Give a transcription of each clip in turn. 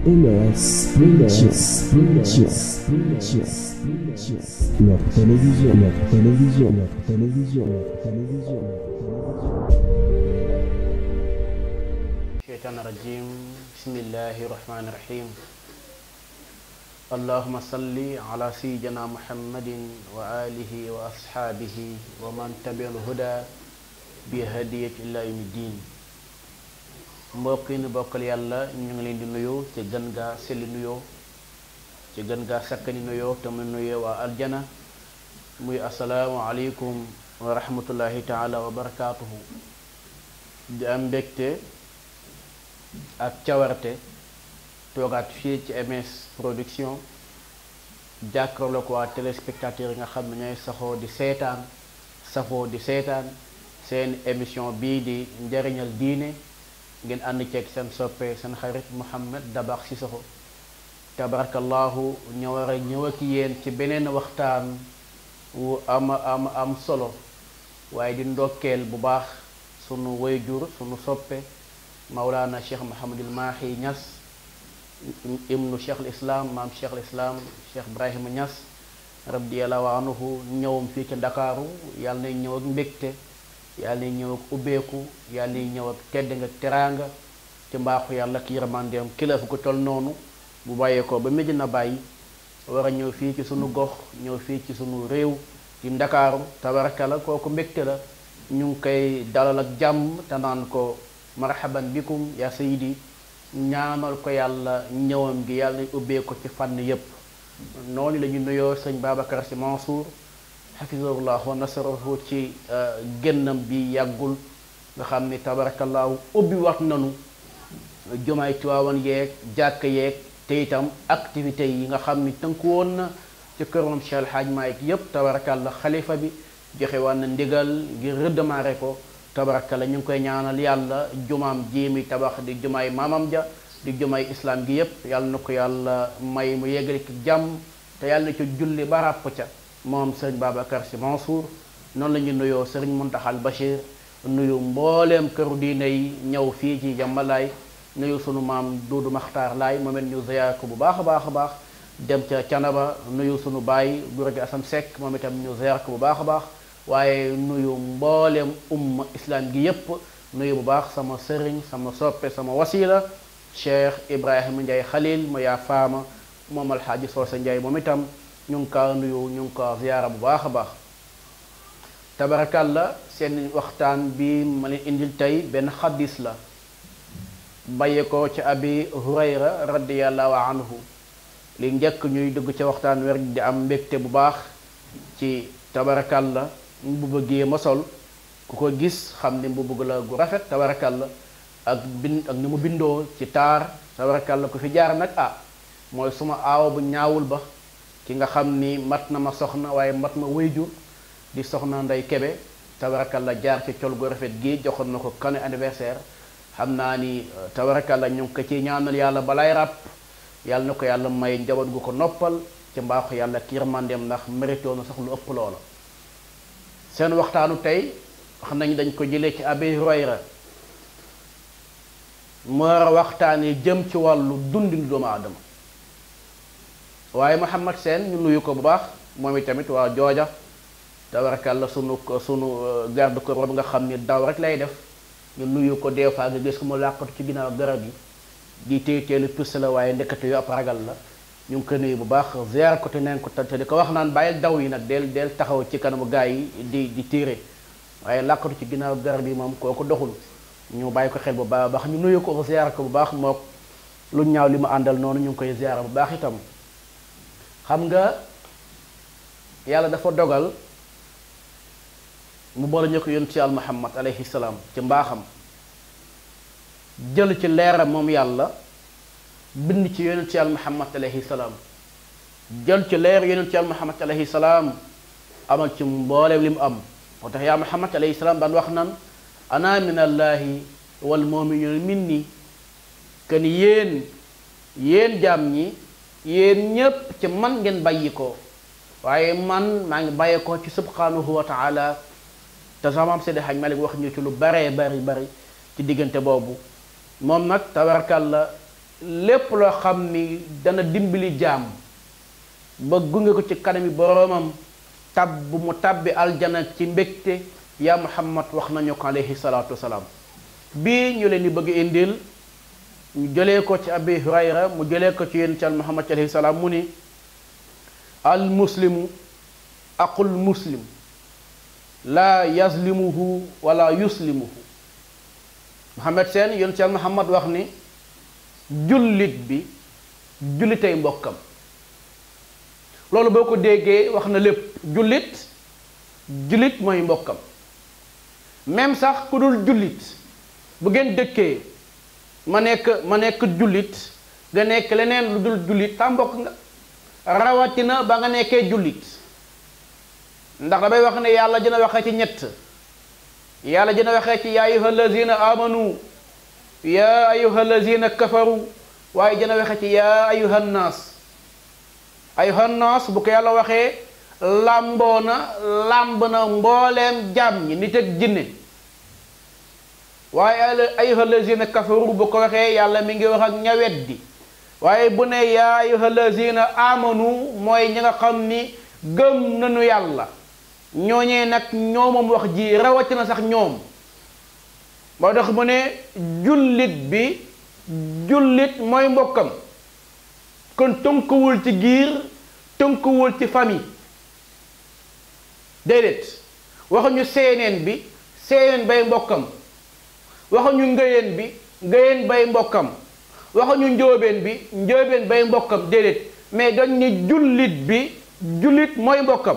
MS notre télévision. الشيطان الرجيم بسم الله الرحمن الرحيم اللهم صل على سيدنا محمد وآله وأصحابه ومن تبع الهدى بهدية إلى يوم الدين mbokk yi nu bokkal yàlla ñu ngi leen di nuyoo ci gën gaa selli nuyoo ci gën gaa sakkani nuyoo te mu nuyoo waa aljana muy assalaamu aleykum wa rahmatullahi taala wa barakaatuhu di am mbégte ak cawarte toogaat fii ci MS production jàkkaarloo ko waa téléspectateurs yi nga xam ne ñooy safoo di seetaan seen émission bii di njariñal diine ngeen ànd ceeg seen soppe seen xarit Mouhamed Dabakh Cissokho tabarakallahu ñu war a ñëw ak yéen ci beneen waxtaan wu am solo waaye di ndokkeel bu baax sunu wayjur sunu soppe Mawlana Cheikh Mouhamadul Mahi Niass ibnu Cheikh al Islam maam Cheikh al Islam Cheikh Ibrahima Niass radiyallahu anhu ñëwam fii ci Ndakaaru yàlla na ñëw ak mbégte yàlla na ñëw ak ubbeeku yàlla na ñëw ak tedd nga teraanga ci mbaaxu yàlla ak yërmandeem kilifa gu toll noonu bu bàyyeekoo ba Medina Baye war a ñëw fii ci sunu gox ñëw fii ci sunu réew ci Ndakaaru tabarakala kooku mbégte la ñu ngi koy dalal ak jàmm te naan ko marhaban bikum ya sayidi ñaanal ko yàlla ñëwam gi yàlla na ubbeeku ci fànn yépp noonu la ñu nuyoo sëñ Babacar Sy Mansour xafisahullah wa nasarahu ci génnam bi yàggul nga xam ni tabarakallahu ubbi wax nanu jumaay Tiwaawan yeeg jàkk yeeg te itam activités yi nga xam ni tënku woon na ci këroom Cheikh El Hadj Malick yépp tabarakallah xalifa bi joxe woon na ndigal ngir redémarrer ko tabarakallah ñu ngi koy ñaanal yàlla jumaam ji mi tabax di jumaay maamam ja di jumaay islam gi yépp yàlla na ko yàlla may mu yeggali ci jàmm te yàlla na ci julli ba ràpp ca moom sëriñ Babacar Sy Mansour noonu la ñu nuyoo sëriñ Muntaxal Bachir nuyu mbooleem këru diine yi ñëw fii ci jàmbalaay nuyu sunu maam Duudu Maxtaar Laay moom it ñu ziyaar ko bu baax a baax dem ca Canaba nuyu sunu baay góor gi Asan Seck moom itam ñu ziyaar ko bu baax a baax waaye nuyu mbooleem umma islam gi yépp nuyu bu baax sama sëriñ sama soppe sama wasila Cheikh Ibrahima Ndiaye Khalil ma yaa faama moom alxaaji Soose Ndiaye moom itam ñu ngi ko nuyu ñu ngi ko ziyaara bu baax a baax tabarakalla seen waxtaan bi ma leen indil tey benn xaddis la bàyyi ko ci abi hurayra radiyallahu anhu li njëkk ñuy dugg ci waxtaan wer di am mbégte bu baax ci tabarakalla bu bëggee ma sol ku ko gis xam ne bu bëgg la gu rafet tabarakalla ak ni mu bindoo ci taar tabarakalla ku fi jaar nag mooy suma aaw bu ñaawul ba ki nga xam ni mat na ma soxna waaye mat ma wayjur di soxna Ndey Kebe tabarakalla jaar ci col gu rafet gi joxoon na ko kanu anniversaire xam naa ni tabarakalla ñu ngi ko ci ñaanal yàlla balay ràpp yàlla na ko yàlla may njaboot gu ko noppal ci mbaaxu yàlla ak yërmandeem ndax mérito na sax lu ëpp loola seen waxtaanu tey wax nañu dañ ko jëlee ci Abi Hurayra mu war a waxtaanee jëm ci wàllu dundinu doomu aadama waaye Mouhamed Sène ñu nuyu ko bu baax moom itamit waa jooja tabarakalla sunu garde corps boobu nga xam ni daw rek lay def ñu nuyu ko des fois nga gis ko mu làqatu ci ginnaaw garab yi di téelu piste la waaye ndekete yu ab ragal la ñu ngi ko nuyu bu baax ziar ko te neen ko te di ko wax naan bàyyil daw yi nag del taxaw ci kanamu gaa yi di téere waaye làqatu ci ginnaaw garab yi moom kooku doxul ñu bàyyi ko xel bu baax ñu nuyu ko ziar ko bu baax mook lu ñaaw li mu àndal noonu ñu ngi koy ziar bu baax itam xam nga yàlla dafa dogal mu boole ñu ko yonent yàlla Muhammad alayhi salaam ci mbaaxam jël ci leeram moom yàlla bind ci yonent yàlla Muhammad alayhi salaam jël ci leer yonent yàlla Muhammad alayhi salaam amal ci mbooleem li mu am moo tax yaa Muhammad alayhi salaam daan wax nan ana min allahi wal mu'minuna minni ken yéen jaam ñi yéen ñépp ci man ngeen bàyyi ko waaye man maa ngi bàyyi ko ci subhanahu wa taala te sama maam Seydi Hajj Malik wax ñu ci lu bari ci diggante boobu moom nag tabarakalla lépp loo xam ni dana dimbali jaam ba gunge ko ci kanami boroomam tabb mu tabbi aljana ci mbégte yaa Muhammad wax nañu ko alayhi salaatu wasalaam. bii ñu leen di bëgg indil ñu jëlee ko ci Abi Hurayra mu jëlee ko ci yéen ci al Muhammad alayhi salaam mu ni al muslimu aqul muslim laa yazlimuhu wala yuslimuhu. Muhammad seen yéen ci al Muhammad wax ni jullit bi jullitay mbokkam. loolu boo ko déggee wax na lépp. jullit mooy mbokkam. même sax ku dul jullit bu ngeen dëkkee ma nekk jullit nga nekk leneen lu dul jullit ta mbokk nga rawatina ba nga nekkee jullit ndax damay wax ne yàlla dina waxee ci ñett. yàlla dina waxee ci yaa ayyuha allazina amanu yaa ayyuha allazina kafaru waaye dina waxee ci yaa ayyuha nnaas. ayyuha nnaas bu ko yàlla waxee làmboo na mbooleem jaam ñi nit ak jinne. waaye ayyuha allazina kafaru bu ko waxee yàlla mi ngi wax ak ña weddi. waaye bu ne yaa ayyuha allazina amanu mooy ñi nga xam ni gëm nañu yàlla. ñooñee nag ñoomam wax ji rawatina sax ñoom moo tax mu ne jullit mooy mbokkam. kon tënkuwul ci giir tënkuwul ci famille déedéet waxuñu seeneen bay mbokkam. waxuñu ngëyeen bay mbokkam. waxuñu njóobeen bay mbokkam déedéet mais dañ ni jullit mooy mbokkam.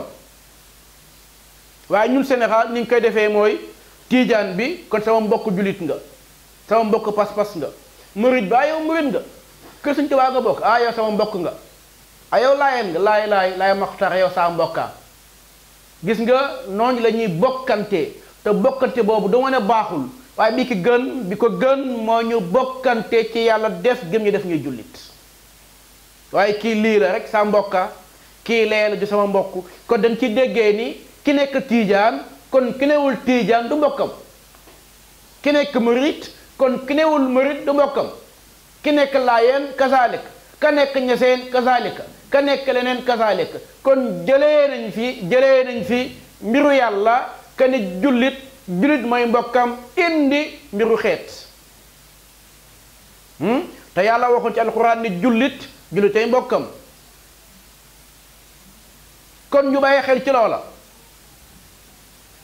waaye ñun Sénégal ni ñu koy defee mooy tiijaan bi kon sama mbokk jullit nga sama mbokk pas-pas nga. murid ba yow murid nga kër Sëñ Tuubaa nga bokk yow sama mbokk nga. yow laayeen nga laay maxtar yow saa mbokkaa. gis nga noonu la ñuy bokkante te bokkante boobu dama ne baaxul waaye bi ko gën moo ñu bokkante ci yàlla def gëm ñu def ñuy jullit. waaye kii lii la rek saa mbokka kii lee la di sama mbokk kon dañ ci déggee ni ki nekk tiijaan kon ki newul tiijaan du mbokkam. ki nekk murit kon ki newul murit du mbokkam. ki nekk laayeen kazaalika ka nekk ñeseen kazaalika ka nekk leneen kazaalika kon jëlee nañ fi mbiru yàlla ka ni jullit mooy mbokkam indi mbiru xeet. te yàlla waxoon ci alxuraan ni jullitay mbokkam. kon ñu bàyyi xel ci loola.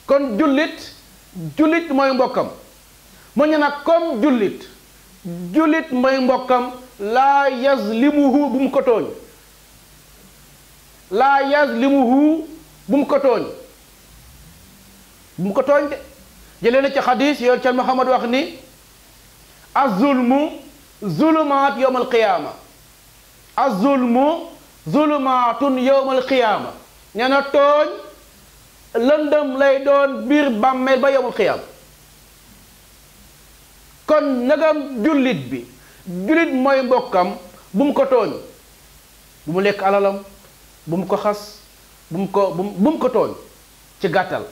kon jullit mooy mbokkam mu ñu nag comme jullit mooy mbokkam laa yazlimuhu bu mu ko tooñ. laa yazlimuhu bu mu ko tooñ. bu mu ko tooñ de jëlee na ci xadis yoon ca Muhammad wax ni az-zulmu zulumaat yawmal qiyaama. az-zulmu zulumaatun yawmal qiyaama. nee na tooñ lëndëm lay doon biir bàmmeel ba yawmal qiyaama. kon nagam jullit mooy mbokkam bu mu ko tooñ. bu mu lekk alalam bu mu ko xas bu mu ko tooñ. ci gàttal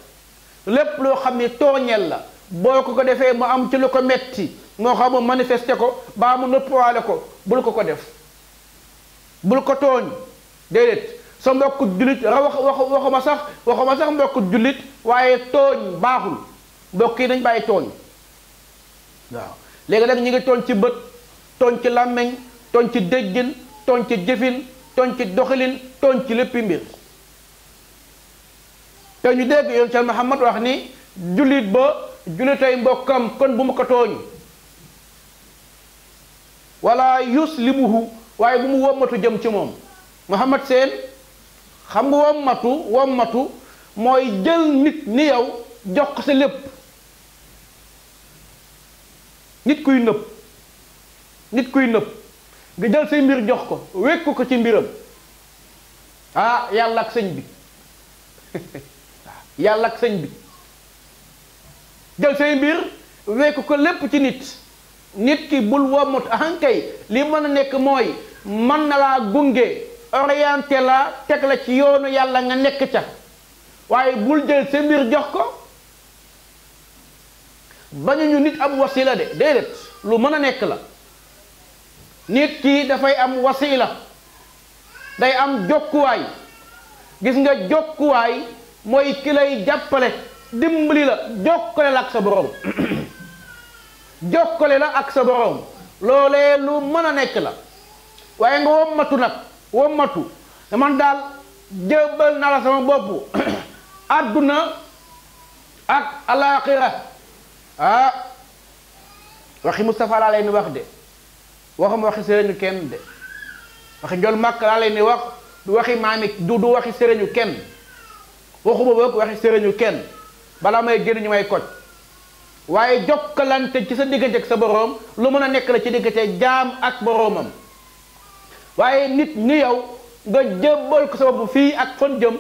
lépp loo xam ne tooñeel la boo ko defee mu am ci lu ko metti moo xam mu manifesté ko baa mu nëppwaale ko bul ko def. bul ko tooñ déedéet sa mbokk jullit waxuma sax mbokk jullit waaye tooñ baaxul. mbokk yi dañ bàyyi tooñ. waaw léegi nag ñu ngi tooñ ci bët tooñ ci làmmeñ tooñ ci déggin tooñ ci jëfin tooñ ci doxalin tooñ ci léppi mbir. te ñu dégg yoon ci Muhammad wax ni jullitay mbokkam kon bu mu ko tooñ. wala yuslimuhu waaye bu mu wommatu jëm ci moom. Muhammad seen xam nga wommatu mooy jël nit ni yow jox ko sa lépp. nit kuy nëb nga jël say mbir jox ko wekku ko ci mbiram. yàlla ak sëñ bi yàlla ak sëñ bi jël say mbir wekku ko lépp ci nit ki bul wommatu ahankay li mën a nekk mooy mën na laa gunge orienté la teg la ci yoonu yàlla nga nekk ca waaye bul jël sa mbir jox ko. bañuñu nit am wasila de déedéet lu mën a nekk la nit ki dafay am wasila day am jokkuwaay gis nga jokkuwaay mooy ki lay jàppale dimbali la jokkale la ak sa borom jokkale la ak sa borom loolee lu mën a nekk la waaye nga wommatu nag wommatu ne man daal jébbal na la sama bopp àdduna ak alaaxira waxi Moustapha laa leen wax de waxuma waxi sëriñu kenn de waxi njol màkk laa leen wax du waxi maami du waxi sëriñu kenn waxuma boog waxi sëriñu kenn balaa may génn ñu may koj waaye jokkalante ci sa diggante ak sa boroom lu mën a nekk la ci diggante jaam ak boroomam waaye nit ni yow nga jébbal ko sa bopp fii ak fan jëm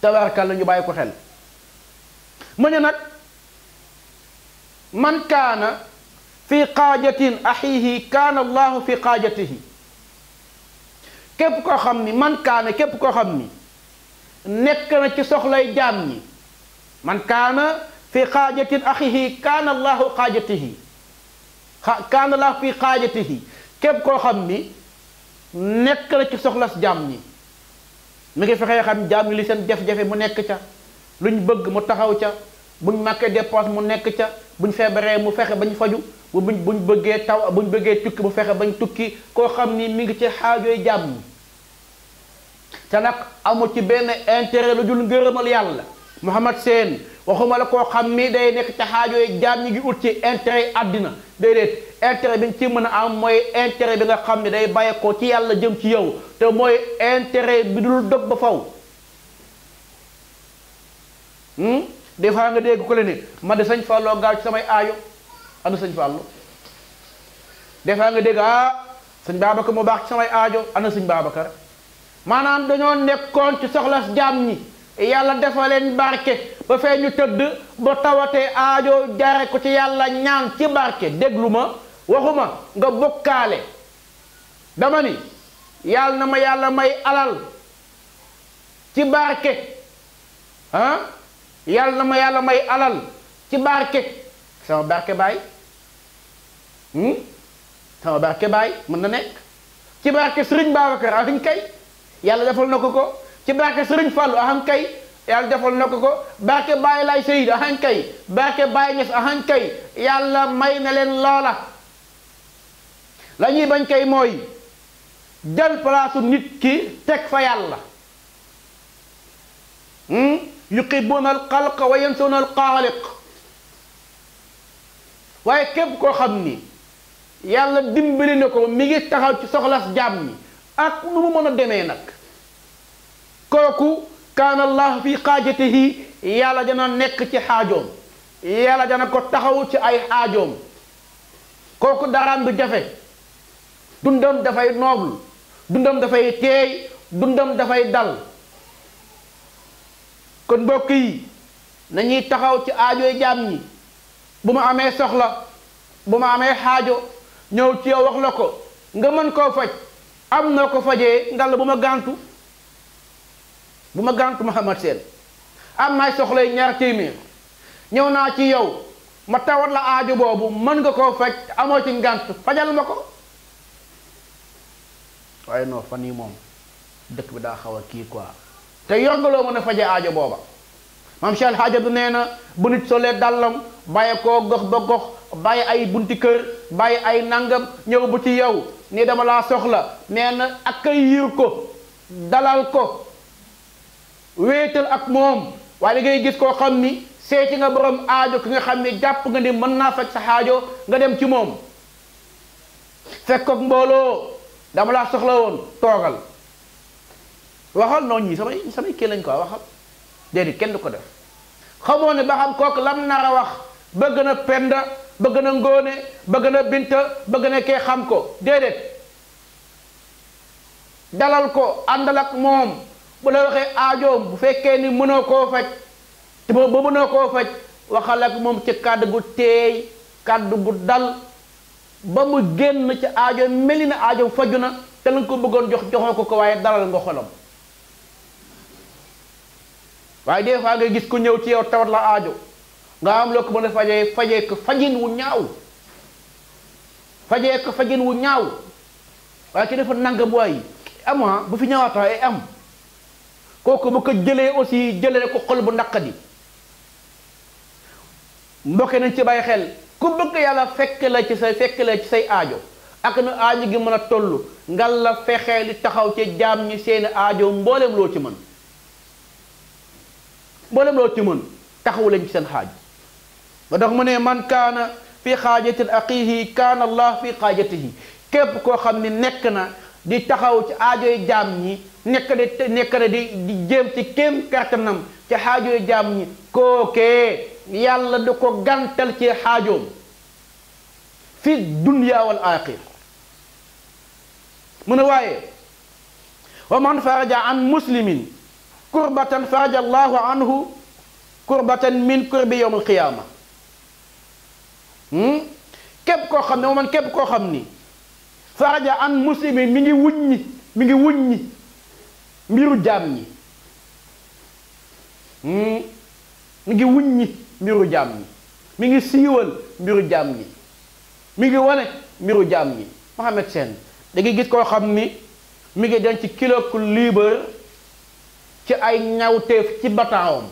tabaarkalla ñu bàyyi ko xel mu ne nag man kaana fi xaajatin axiihi kaana allahu fi xaajatihi képp koo xam ni man kaana képp koo xam ni nekk na ci soxlay jaam ñi man kaana fi xaajatin axiihi kaana allahu xaajatihi kaana allahu fi xaajatihi képp koo xam ni nekk na ci soxlas jaam ñi mi ngi fexee xam jaam ñi li seen jafe-jafe mu nekk ca luñ bëgg mu taxaw ca buñ màkkee dépense mu nekk ca buñ feebaree mu fexe bañ faju buñ bëggee taw buñ bëggee tukki mu fexe bañ tukki koo xam ni mi ngi ci xaajooy jaam ñi te nag amul ci benn intérêt lu dul ngërëmal yàlla Mouhamad Sène waxuma la koo xam ni day nekk ci xaajooy jaam ñi ngi ut ci intérêt àddina déedéet intérêt bi nga ci mën a am mooy intérêt bi nga xam ne day bàyyeekoo ci yàlla jëm ci yow te mooy intérêt bi dul dog ba faw des fois nga dégg ko le ni ma de sëñ Fallou gaaw ci samay aajo ana sëñ Fallou des fois nga dégg sëñ Babacar mu baax ci samay aajo ana sëñ Babacar maanaam dañoo nekkoon ci soxlas jaam ñi yàlla dafa leen barke ba fee ñu tëdd ba tawatee aajo jaare ko ci yàlla ñaan ci barke déglu ma waxuma nga bokkaale dama ni yàlla na ma yàlla may alal ci barke yàlla na ma yàlla may alal ci barke sama barke baay sama barke baay mën na nekk ci barke Sëriñ Babacar ahañ kay yàlla defal na ko ci barke Sëriñ Fallou ahañ kay yàlla defal na ko barke Baay Laay Seyid ahañ kay barke Baay Ñas ahañ kay yàlla may na leen loola la ñuy bañ kay mooy jël palaasu nit ki teg fa yàlla yuqibuuna alxalqa wa yansuuna alxaaliq waaye képp koo xam ni yàlla dimbali na ko mi ngi taxaw ci soxlas jaam ñi ak nu mu mën a demee nag kooku kaana allah fi xaajatihi yàlla dana nekk ci xaajoom yàlla dana ko taxaw ci ay xaajoom kooku daraam du jafe dundam dafay noble dundam dafay teey dundam dafay dal kon mbokk yi nañuy taxaw ci aajoy jaam ñi bu ma amee soxla bu ma amee xaajo ñëw ci yow wax la ko nga mën koo faj am na ko fajee ngal bu ma gàntu Mouhamad Sène am naay soxlay ñaar téeméer ñëw naa ci yow ma tawat la aajo boobu mën nga koo faj amoo ci ngànt fajal ma ko waaye non fan yi moom dëkk bi daa xaw a kii quoi te yor nga loo mën a faje aajo booba maam Cheikh Hadja du nee na bu nit solee dàllam bàyyi koo gox ba gox bàyyi ay bunti kër bàyyi ay nangam ñëw bu ci yow ni dama laa soxla nee na accueillir ko dalal ko wéetal ak moom waaye ngay gis koo xam ni seeti nga borom aajo ki nga xam ni jàpp nga ni mën naa faj sa aajo nga dem ci moom fekk ak mbooloo dama laa soxla woon toogal waxal noonu ñi samay kii lañ ko waxal déedéet kenn du ko def xamoo ne ba xam kooku lam nar a wax bëgg na penda bëgg na ngóone bëgg na binta bëgg na kee xam ko déedéet dalal ko àndal ak moom bu la waxee aajoom bu fekkee ni mënoo koo faj te ba mënoo koo faj waxal ak moom ci kàddu gu teey kàddu gu dal ba mu génn ci aajo meli na aajo faju na te la nga ko bëggoon joxoo ko waaye dalal nga xolam waaye des fois nga gis ku ñëw ci yow tawat la aajo nga am loo ko mën a fajee ko fajin wu ñaaw fajee ko fajin wu ñaaw waaye ki dafa nangam waay ama bu fi ñëwaata ay am kooku bu ko jëlee aussi jëlee ko xol bu naqadi mbokk nañ ci bàyyi xel ku bëgg yàlla fekk la ci say aajo ak na aajo gi mën a toll ngal la fexee li taxaw ci jaam ñi seeni aajo mboolem loo ci mën taxawu leen ci seen xaaj ba tax mu ne man kaana fi xaajatin aqihi kaana allah fi xaajatihi képp koo xam ni nekk na di taxaw ci aajoy jaam ñi nekk na di jéem ci kéem kartanam ci aajoy jaam ñi kookee yàlla du ko gantal ci xaajoom fi dunya wal axir mu ne waaye wa man faraja an muslimin kurbatan faraja allahu anhu kurbatan min kurbi yawm al qiyama képp koo xam ne man képp koo xam ni faraja an muslimin mi ngi wuññi mbiru jaam ñi mi ngi wuññi mbiru jaam ñi mi ngi siiwal mbiru jaam ñi mi ngi wane mbiru jaam ñi Mohamed Sène da ngay gis koo xam ni mi ngi den ci kilo ku liibar ci ay ñaawteef ci bataawam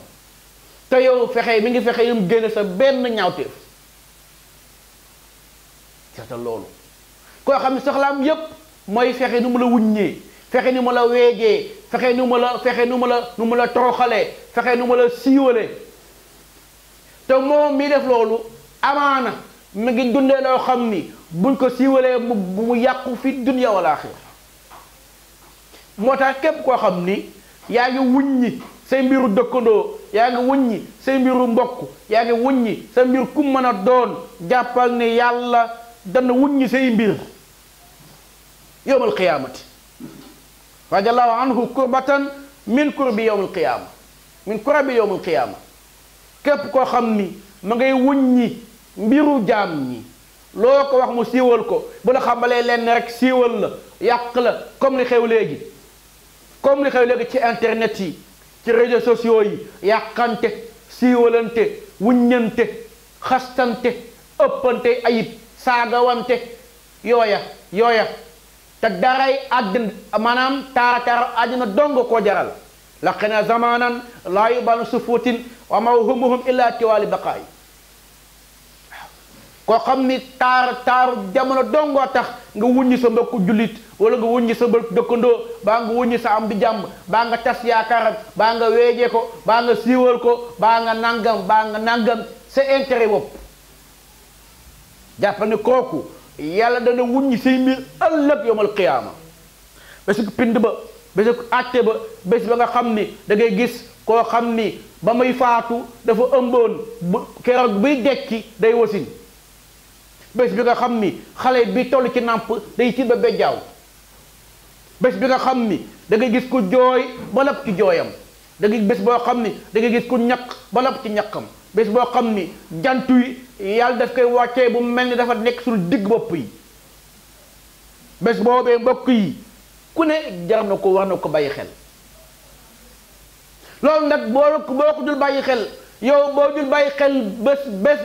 te yow mi ngi fexe yum génne sa benn ñaawteef seetal loolu koo xam ne soxlaam yépp mooy fexe nu mu la wuññee fexe ni mu la weejee fexe nu mu la toroxalee fexe nu mu la siiwalee te moom mi def loolu amaana mi ngi dundee loo xam ni buñ ko siiwalee mu yàqu fi dunya wal aaxira moo tax képp koo xam ni yaa ngi wuññi say mbiru dëkkandoo yaa ngi wuññi say mbiru mbokk yaa ngi wuññi sa mbir ku mën a doon jàppal ne yàlla dana wuññi say mbir yawmal qiyaamati radiyallahu anhu kurbatan min kurbi yawmal qiyaama min kurabi yawmal qiyaama képp koo xam ni ma ngay wuññi mbiru jaam ñi loo ko wax mu siiwal ko bu la xamalee lenn rek siiwal la yàq la comme li xew léegi ci internet yi ci réseaux sociaux yi yàqante siiwalante wuññante xastante ëppante ayib saagawante yooya te daray àddina maanaam taara àddina dong koo jaral laqina zamanan laa yubanu sufuutin wa mawhumuhum illa tiwaali baqaay koo xam ni taaru jamono dongoo tax nga wuññi sa mbokku jullit wala nga wuññi sa mbokku dëkkandoo baa nga wuññi sa am di jàmm baa nga tas yaakaaram baa nga weejee ko baa nga siiwal ko baa nga nangam sa intérêt bopp jàpp ne kooku yàlla dana wuññi say mbir ëllëg yawmal qiyaama bésu ko pind ba bésu ko àtte ba bés ba nga xam ni da ngay gis koo xam ni ba muy faatu dafa ëmboon keroog biy dekki day wasin bés bi nga xam ni xale bi toll ci nàmp day tiit ba bejjaaw bés bi nga xam ni da ngay gis ku jooy ba lapp ci jooyam da ngay bés boo xam ni da ngay gis ku ñaq ba lapp ci ñaqam bés boo xam ni jantu yi yàlla daf koy wàccee bu mel ni dafa nekk sul digg bopp yi bés boobee mbokk yi ku ne jar na ko war na ko bàyyi xel loolu nag boo ko dul bàyyi xel yow boo dul bàyyi xel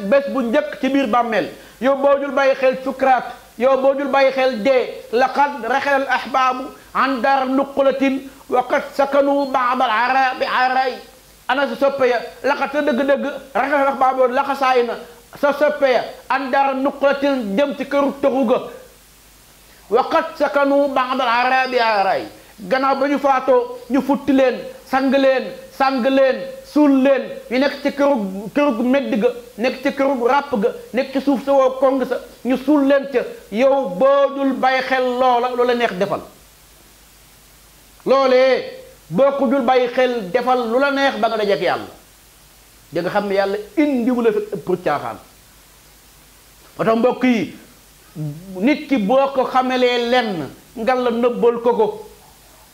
bés bu njëkk ci biir bàmmeel yow boo dul bàyyi xel sukuraat yow boo dul bàyyi xel dee laqad raxala al ahbaabu an daar nuqulatin wa qad sakanu baadal arabi aray ana sa soppe ya laqad sa dëgg-dëgg raxala al ahbaabu laxasaay na sa soppe ya an daar nuqulatin jëm ci këru toxu ga wa qad sakanu baadal arabi aray gannaaw ba ñu faatoo ñu futti leen sang leen suul leen ñu nekk ci kërug medd ga nekk ci kërug ràpp ga nekk ci suuf sa woo kong sa ñu suul leen ca yow boo dul bàyyi xel loola neex defal loolee boo ko dul bàyyi xel defal lu la neex ba nga dajeek yàlla da nga xam ne yàlla indiwu la fi pour caaxaan ba tax mbokk yi nit ki boo ko xamelee lenn ngal la nëbbal ko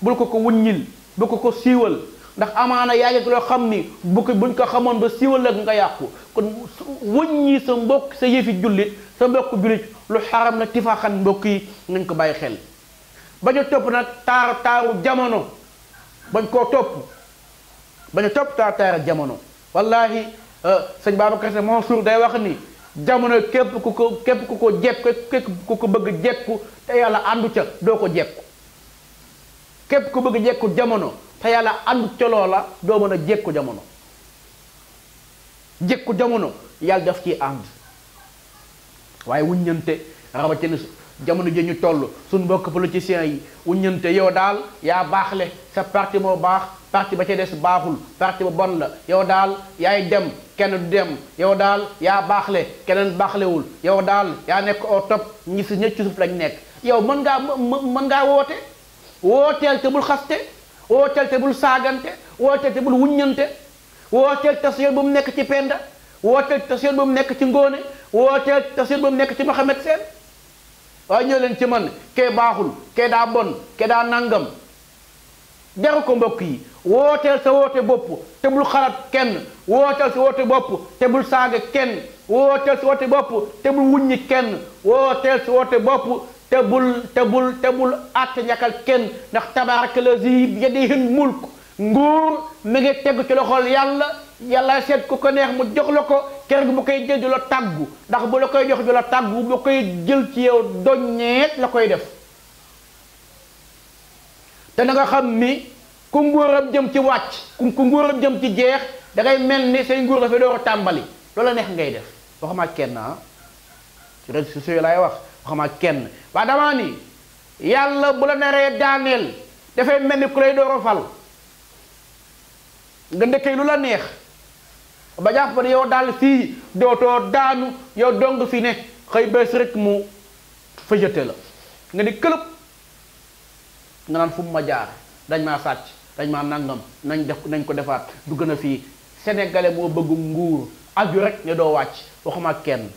bul ko wuññil bu ko siiwal ndax amaana yaa ngi loo xam ni buñ ko xamoon ba siiwal la nga yàqu kon wuññi sa mbokk sa yëfi jullit sa mbokk jullit lu xaram na tifaaxan mbokk yi nañ ko bàyyi xel bañ a topp nag taaru jamono bañ a topp taaru jamono wallahi sëñ Babacar Sy Mansour day wax ni jamono képp ku ko jekku képp ku ko bëgg jekku te yàlla àndu ca doo ko jekku képp ku bëgg jekku jamono te yàlla àndu ca loola doo mën a jekku jamono jekku jamono yàlla daf ciy ànd waaye wuññante rawatina jamono ji ñu toll suñ mbokk politiciens yi wuññante yow daal yaa baaxle sa parti moo baax parti ba ca des baaxul parti ba bon la yow daal yaay dem kenn du dem yow daal yaa baaxle keneen baaxlewul yow daal yaa nekk au top ñi si ñëcc suuf lañ nekk yow mën ngaa wooteel te bul xaste wooteel te bul saagante wooteel te bul wuññante wooteel tas yoon bu mu nekk ci Penda wooteel tas yoon bu mu nekk ci Ngóone wooteel tas yoon bu mu nekk ci Mohamed Sène waaye ñoo leen ci man kee baaxul kee daa bon kee daa nangam jaru ko mbokk yi wooteel sa woote bopp te bul xalaat kenn wooteel sa woote bopp te bul saaga kenn wooteel sa woote bopp te bul wuññi kenn wooteel sa woote bopp te bul àtte ñàkkal kenn ndax tabaaraka lazi bi yadihil mulk nguur mi ngi tegu ci loxol yàlla seet ku ko neex mu jox la ko kër gi bu koy jël du la tàggu ndax bu la koy jox du la tàggu bu koy jël ci yow doññeet la koy def te na nga xam ni ku nguuram jëm ci wàcc ku nguuram jëm ci jeex da ngay mel ni say nguur dafay door a tàmbali loola neex ngay def waxuma kenn ci réseaux sociaux yi laay wax waxuma kenn waa damaa ni yàlla bu la naree daaneel dafay mel ni ku lay door a fal nga ndëkkee lu la neex ba jàpp ne yow daal fii dootoo daanu yow dong fi ne xëy bés rek mu fëjate la nga ni këlëb nga naan fu mu ma jaar dañ maa sàcc dañ maa nangam nañ ko defaat du gën a fii sénégalais moo bëgg nguur aju rek ne doo wàcc waxuma kenn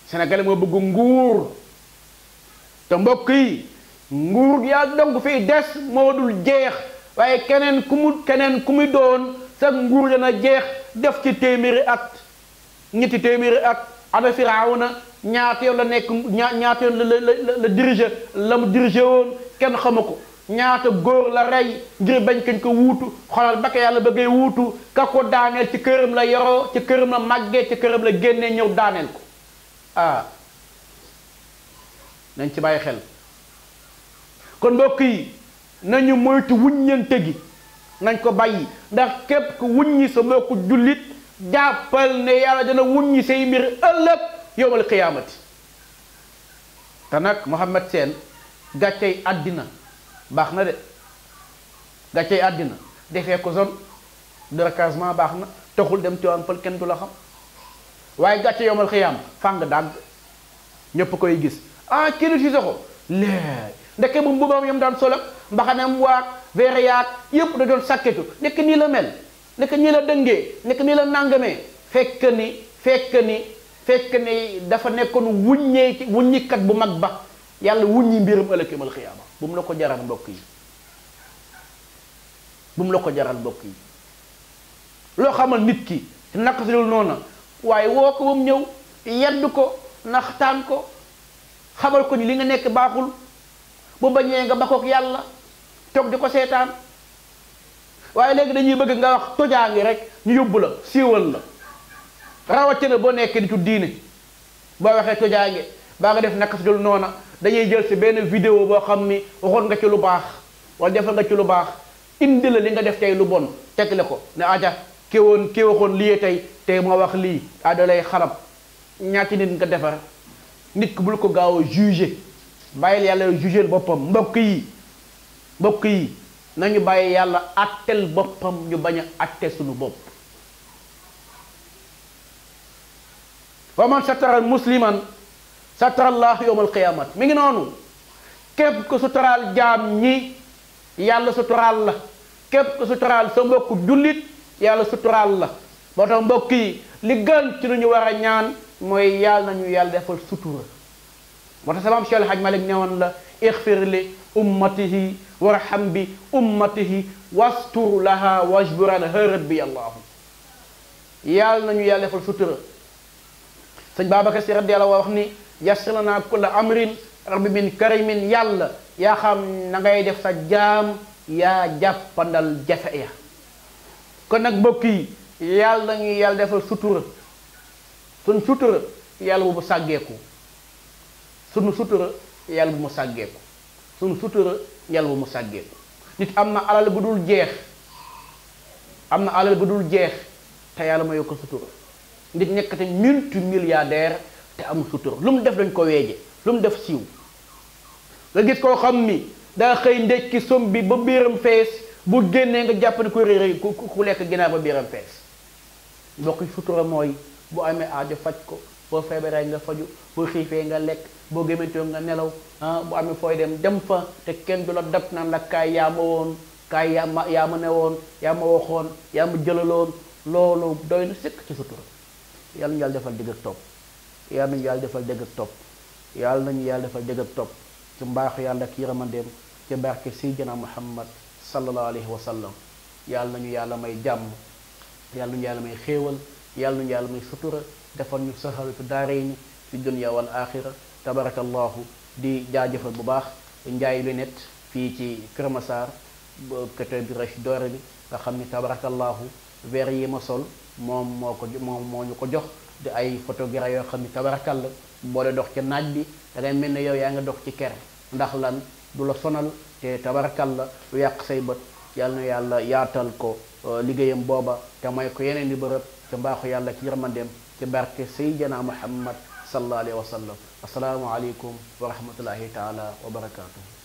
sénégalais moo bëgg nguur te mbokk yi nguur yaa dong fii des moo dul jeex waaye keneen ku muy doon sa nguur dana jeex def ci téeméeri at ñetti téeméeri at ana Firawna ñaata yoon la nekk ñaata yoon la diriger la mu diriger woon kenn xamu ko ñaata góor la rey ngir bañ kañ ko wuutu xoolal ba ko yàlla bëggee wuutu ka ko daaneel ci këram la yoroo ci këram la màggee ci këram la génnee ñëw daaneel ko nañ ci bàyyi xel kon mbokk yi nañu moytu wuññante gi nañ ko bàyyi ndax képp ku wuññi sa mbokku jullit jàppal ne yàlla dana wuññi say mbir ëllëg yowmal qiyaamati te nag Mohamed Sène gàccey àddina baax na de gàccey àddina defee ko zone de recasement baax na taxul dem Tivaouane Peulh kenn du la xam waaye gàcce yowmal qiyaam fàng dàgg ñépp koy gis kii si soxo léegi ndeke bu mbubbam yam daan solo mbaxanam waag veere yaag yëpp da doon sàkketu nekk nii la mel nekk nii la dëngee nekk nii la nàngamee fekk ni dafa nekkoon wuññikat bu mag ba yàlla wuññi mbiram ëllëg yawmal xiyaama bu mu la ko jaral mbokk yi bu mu la ko jaral mbokk yi loo xamal nit ki naka si loolu noonu waaye woo ko ba mu ñëw yedd ko naxtaan ko xamal ko ni li nga nekk baaxul bu bañee nga bakook yàlla toog di ko seetaan waaye léegi dañuy bëgg nga wax tojaangi rek ñu yóbbu la siiwal la rawatina boo nekkee nitu diine boo waxee tojaange baa nga def naka si dul noona dañuy jël si benn vidéo boo xam ni waxoon nga ci lu baax wala defal nga ci lu baax indi la li nga def tey lu bon tegle ko ne aja ki waxoon lii tey moo wax lii da lay xarab ñaati nit nga defar nit ku bul ko gaaw a jugé bàyyil yàlla jugé boppam mbokk yi nañu bàyyi yàlla attel boppam ñu bañ a atte suñu bopp wa man satara musliman satara allah yawm alqiyamat mi ngi noonu képp ko suturaal jaam ñi yàlla suturaal la képp ko suturaal sa mbokk jullit yàlla suturaal la moo tax mbokk yi li gën ci lu ñu war a ñaan mooy yàlla nañu yàlla defal sutura moo tax sama Cheikh El Hadj Malick newoon la ixfir li ummatihi warham bi ummatihi wastur laha wajburan hërët bi allahu yàlla nañu yàlla defal sutura sëñ Babacar Si radiyallahu wax ni yassir lana kulla amrin rabbi min karimin yàlla yaa xam na ngay def sa jaam yaa jàppandal jafe ya kon nag mbokk yi yàlla nañu yàlla defal sutura suñ sutura yàlla bu mu sàggeeku sunu sutura yàlla bu mu sàggeeku sunu sutura yàlla bu mu sàggeeku nit am na alal bu dul jeex am na alal bu dul jeex te yàlla ma yokk sutura nit nekkate multimilliardaire te amul sutura lu mu def dañ ko weeje lu mu def siiw nga gis koo xam ni daa xëy ndekki som bi ba biiram fees bu génnee nga jàpp ne ku réy ku lekk ginaar ba biiram fees mbokk sutura mooy bu amee aajo faj ko boo feebaree nga faju boo xiifee nga lekk boo gémantoo nga nelaw bu amee fooy dem fa te kenn du la dab naan la kaay yaa ma woon kaay yaa ma ne woon yaa ma waxoon yaa ma jëlaloon loolu doy na sëkk ci sutura yàlla nañu yàlla defal dégg ak topp yàlla nañu yàlla defal dégg ak topp yàlla nañu yàlla defal dégg ak topp ci mbaaxu yàlla ak yërmandeem ci barke Seydina Muhammad sallallahu alayhi wa sallam yàlla nañu yàlla may jàmm yàlla nañu yàlla may xéewal yàlla nañu yàlla may sutura defal ñu saxalatu daarayni fi dunya wal axira tabarakallahu di jaajëfal bu baax njaay lu net fii ci Kër Massar côté bi rech doore bi nga xam ni tabarakallahu verre yi ma sol moom moo ñu ko jox di ay photographe yoo xam ni tabarakal la boo dee dox ci naaj bi da ngay mel ne yow yaa nga dox ci ker ndax lan du la sonal te tabarakal la du yàq say bët yàlla na yàlla yaatal ko liggéeyam booba te may ko yeneen di bërëb te mbaaxu yàlla ci yërmandeem ci barke Seydina Muhammad sallallahu alayhi wa sallam assalaamu aleykum wa rahmatullahi taala wa barakaatuhu